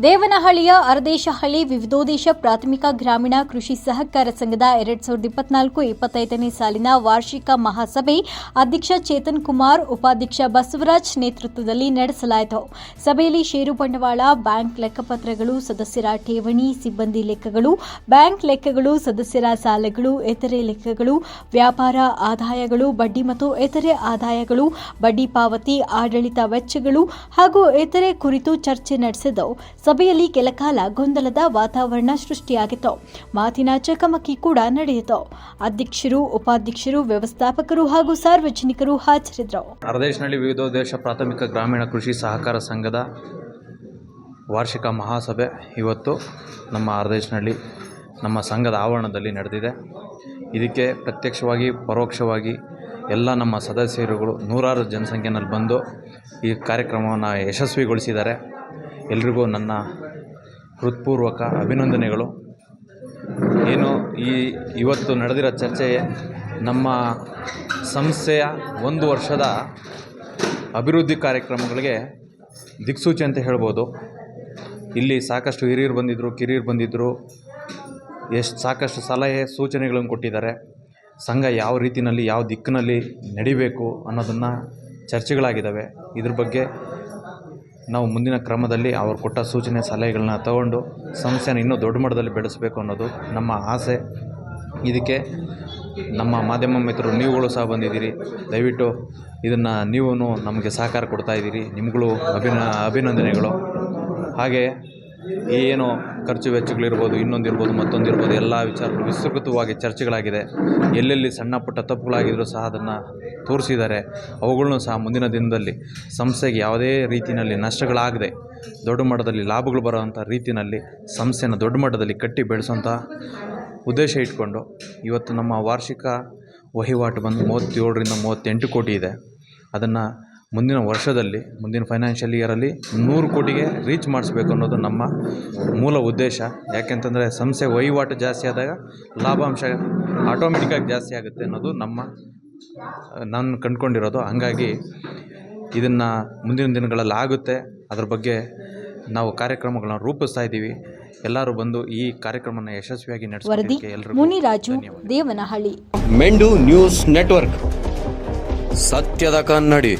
ದೇವನಹಳ್ಳಿಯ ಅರದೇಶಹಳ್ಳಿ ವಿವಿಧೋದ್ದೇಶ ಪ್ರಾಥಮಿಕ ಗ್ರಾಮೀಣ ಕೃಷಿ ಸಹಕಾರ ಸಂಘದ 2024-25ನೇ ಸಾಲಿನ ವಾರ್ಷಿಕ ಮಹಾಸಭೆ ಅಧ್ಯಕ್ಷ ಚೇತನ್ ಕುಮಾರ್, ಉಪಾಧ್ಯಕ್ಷ ಬಸವರಾಜ್ ನೇತೃತ್ವದಲ್ಲಿ ನಡೆಸಲಾಯಿತು. ಸಭೆಯಲ್ಲಿ ಷೇರು ಬಂಡವಾಳ, ಬ್ಯಾಂಕ್ ಲೆಕ್ಕಪತ್ರಗಳು, ಸದಸ್ಯರ ಠೇವಣಿ, ಸಿಬ್ಬಂದಿ ಲೆಕ್ಕಗಳು, ಬ್ಯಾಂಕ್ ಲೆಕ್ಕಗಳು, ಸದಸ್ಯರ ಸಾಲಗಳು, ಇತರೆ ಲೆಕ್ಕಗಳು, ವ್ಯಾಪಾರ ಆದಾಯಗಳು, ಬಡ್ಡಿ ಮತ್ತು ಇತರೆ ಆದಾಯಗಳು, ಬಡ್ಡಿ ಪಾವತಿ, ಆಡಳಿತ ವೆಚ್ಚಗಳು ಹಾಗೂ ಇತರೆ ಕುರಿತು ಚರ್ಚೆ ನಡೆಸಿದ್ದು, ಸಭೆಯಲ್ಲಿ ಕೆಲಕಾಲ ಗೊಂದಲದ ವಾತಾವರಣ ಸೃಷ್ಟಿಯಾಗಿತ್ತು. ಮಾತಿನ ಚಕಮಕಿ ಕೂಡ ನಡೆಯಿತು. ಅಧ್ಯಕ್ಷರು, ಉಪಾಧ್ಯಕ್ಷರು, ವ್ಯವಸ್ಥಾಪಕರು ಹಾಗೂ ಸಾರ್ವಜನಿಕರು ಹಾಜರಿದ್ದರು. ಅರದೇಶನಹಳ್ಳಿ ವಿವಿಧೋದ್ದೇಶ ಪ್ರಾಥಮಿಕ ಗ್ರಾಮೀಣ ಕೃಷಿ ಸಹಕಾರ ಸಂಘದ ವಾರ್ಷಿಕ ಮಹಾಸಭೆ ಇವತ್ತು ನಮ್ಮ ಅರದೇಶನಹಳ್ಳಿ ನಮ್ಮ ಸಂಘದ ಆವರಣದಲ್ಲಿ ನಡೆದಿದೆ. ಇದಕ್ಕೆ ಪ್ರತ್ಯಕ್ಷವಾಗಿ ಪರೋಕ್ಷವಾಗಿ ಎಲ್ಲ ನಮ್ಮ ಸದಸ್ಯರುಗಳು ನೂರಾರು ಜನಸಂಖ್ಯೆಯಲ್ಲಿ ಬಂದು ಈ ಕಾರ್ಯಕ್ರಮವನ್ನು ಯಶಸ್ವಿಗೊಳಿಸಿದ್ದಾರೆ. ಎಲ್ರಿಗೂ ನನ್ನ ಹೃತ್ಪೂರ್ವಕ ಅಭಿನಂದನೆಗಳು. ಇವತ್ತು ನಡೆದಿರೋ ಚರ್ಚೆ ನಮ್ಮ ಸಂಸ್ಥೆಯ 1 ವರ್ಷದ ಅಭಿವೃದ್ಧಿ ಕಾರ್ಯಕ್ರಮಗಳಿಗೆ ದಿಕ್ಸೂಚಿ ಅಂತ ಹೇಳ್ಬೋದು. ಇಲ್ಲಿ ಸಾಕಷ್ಟು ಹಿರಿಯರು ಬಂದಿದ್ದರು, ಕಿರಿಯರು ಬಂದಿದ್ದರು, ಸಾಕಷ್ಟು ಸಲಹೆ ಸೂಚನೆಗಳನ್ನು ಕೊಟ್ಟಿದ್ದಾರೆ. ಸಂಘ ಯಾವ ರೀತಿಯಲ್ಲಿ, ಯಾವ ದಿಕ್ಕಿನಲ್ಲಿ ನಡಿಬೇಕು ಅನ್ನೋದನ್ನು ಚರ್ಚೆಗಳಾಗಿದ್ದಾವೆ. ಇದ್ರ ಬಗ್ಗೆ ನಾವು ಮುಂದಿನ ಕ್ರಮದಲ್ಲಿ ಅವರು ಕೊಟ್ಟ ಸೂಚನೆ ಸಲಹೆಗಳನ್ನ ತಗೊಂಡು ಸಂಸ್ಥೆನ ಇನ್ನೂ ದೊಡ್ಡ ಮಟ್ಟದಲ್ಲಿ ಬೆಳೆಸಬೇಕು ಅನ್ನೋದು ನಮ್ಮ ಆಸೆ. ಇದಕ್ಕೆ ನಮ್ಮ ಮಾಧ್ಯಮ ಮಿತ್ರರು ನೀವುಗಳು ಸಹ ಬಂದಿದ್ದೀರಿ. ದಯವಿಟ್ಟು ಇದನ್ನು ನೀವು ನಮಗೆ ಸಹಕಾರ ಕೊಡ್ತಾಯಿದ್ದೀರಿ. ನಿಮ್ಗಳು ಅಭಿನಂದನೆಗಳು. ಹಾಗೆ ಏನು ಖರ್ಚು ವೆಚ್ಚಗಳಿರ್ಬೋದು, ಇನ್ನೊಂದಿರ್ಬೋದು, ಮತ್ತೊಂದಿರ್ಬೋದು, ಎಲ್ಲ ವಿಚಾರಗಳು ವಿಸ್ತೃತವಾಗಿ ಚರ್ಚೆಗಳಾಗಿದೆ. ಎಲ್ಲೆಲ್ಲಿ ಸಣ್ಣ ಪುಟ್ಟ ತಪ್ಪುಗಳಾಗಿದ್ದರೂ ಸಹ ಅದನ್ನು ತೋರಿಸಿದ್ದಾರೆ. ಅವುಗಳನ್ನು ಸಹ ಮುಂದಿನ ದಿನದಲ್ಲಿ ಸಂಸ್ಥೆಗೆ ಯಾವುದೇ ರೀತಿಯಲ್ಲಿ ನಷ್ಟಗಳಾಗದೆ ದೊಡ್ಡ ಮಟ್ಟದಲ್ಲಿ ಲಾಭಗಳು ಬರುವಂಥ ರೀತಿಯಲ್ಲಿ ಸಂಸ್ಥೆನ ದೊಡ್ಡ ಮಟ್ಟದಲ್ಲಿ ಕಟ್ಟಿ ಬೆಳೆಸುವಂಥ ಉದ್ದೇಶ ಇಟ್ಕೊಂಡು ಇವತ್ತು ನಮ್ಮ ವಾರ್ಷಿಕ ವಹಿವಾಟು ಬಂದು 37ರಿಂದ 38 ಕೋಟಿ ಇದೆ. ಅದನ್ನು ಮುಂದಿನ ವರ್ಷದಲ್ಲಿ, ಮುಂದಿನ ಫೈನಾನ್ಷಿಯಲ್ ಇಯರಲ್ಲಿ 100 ಕೋಟಿಗೆ ರೀಚ್ ಮಾಡಿಸ್ಬೇಕು ಅನ್ನೋದು ನಮ್ಮ ಮೂಲ ಉದ್ದೇಶ. ಯಾಕೆಂತಂದರೆ ಸಂಸ್ಥೆ ವಹಿವಾಟು ಜಾಸ್ತಿ ಆದಾಗ ಲಾಭಾಂಶ ಆಟೋಮೆಟಿಕ್ಕಾಗಿ ಜಾಸ್ತಿ ಆಗುತ್ತೆ ಅನ್ನೋದು ನಾನು ಕಂಡುಕೊಂಡಿರೋದು. ಹಂಗಾಗಿ ಇದನ್ನು ಮುಂದಿನ ದಿನಗಳಲ್ಲಿ ಆಗುತ್ತೆ. ಅದ್ರ ಬಗ್ಗೆ ನಾವು ಕಾರ್ಯಕ್ರಮಗಳನ್ನ ರೂಪಿಸ್ತಾ ಇದ್ದೀವಿ. ಎಲ್ಲರೂ ಬಂದು ಈ ಕಾರ್ಯಕ್ರಮವನ್ನು ಯಶಸ್ವಿಯಾಗಿ ನಡೆಸೋದಕ್ಕೆ ಎಲ್ಲರಿಗೂ ಮುನಿರಾಜು, ದೇವನಹಳ್ಳಿ. ಮೆಂಡು ನ್ಯೂಸ್ ನೆಟ್ವರ್ಕ್, ಸತ್ಯದ ಕನ್ನಡಿ.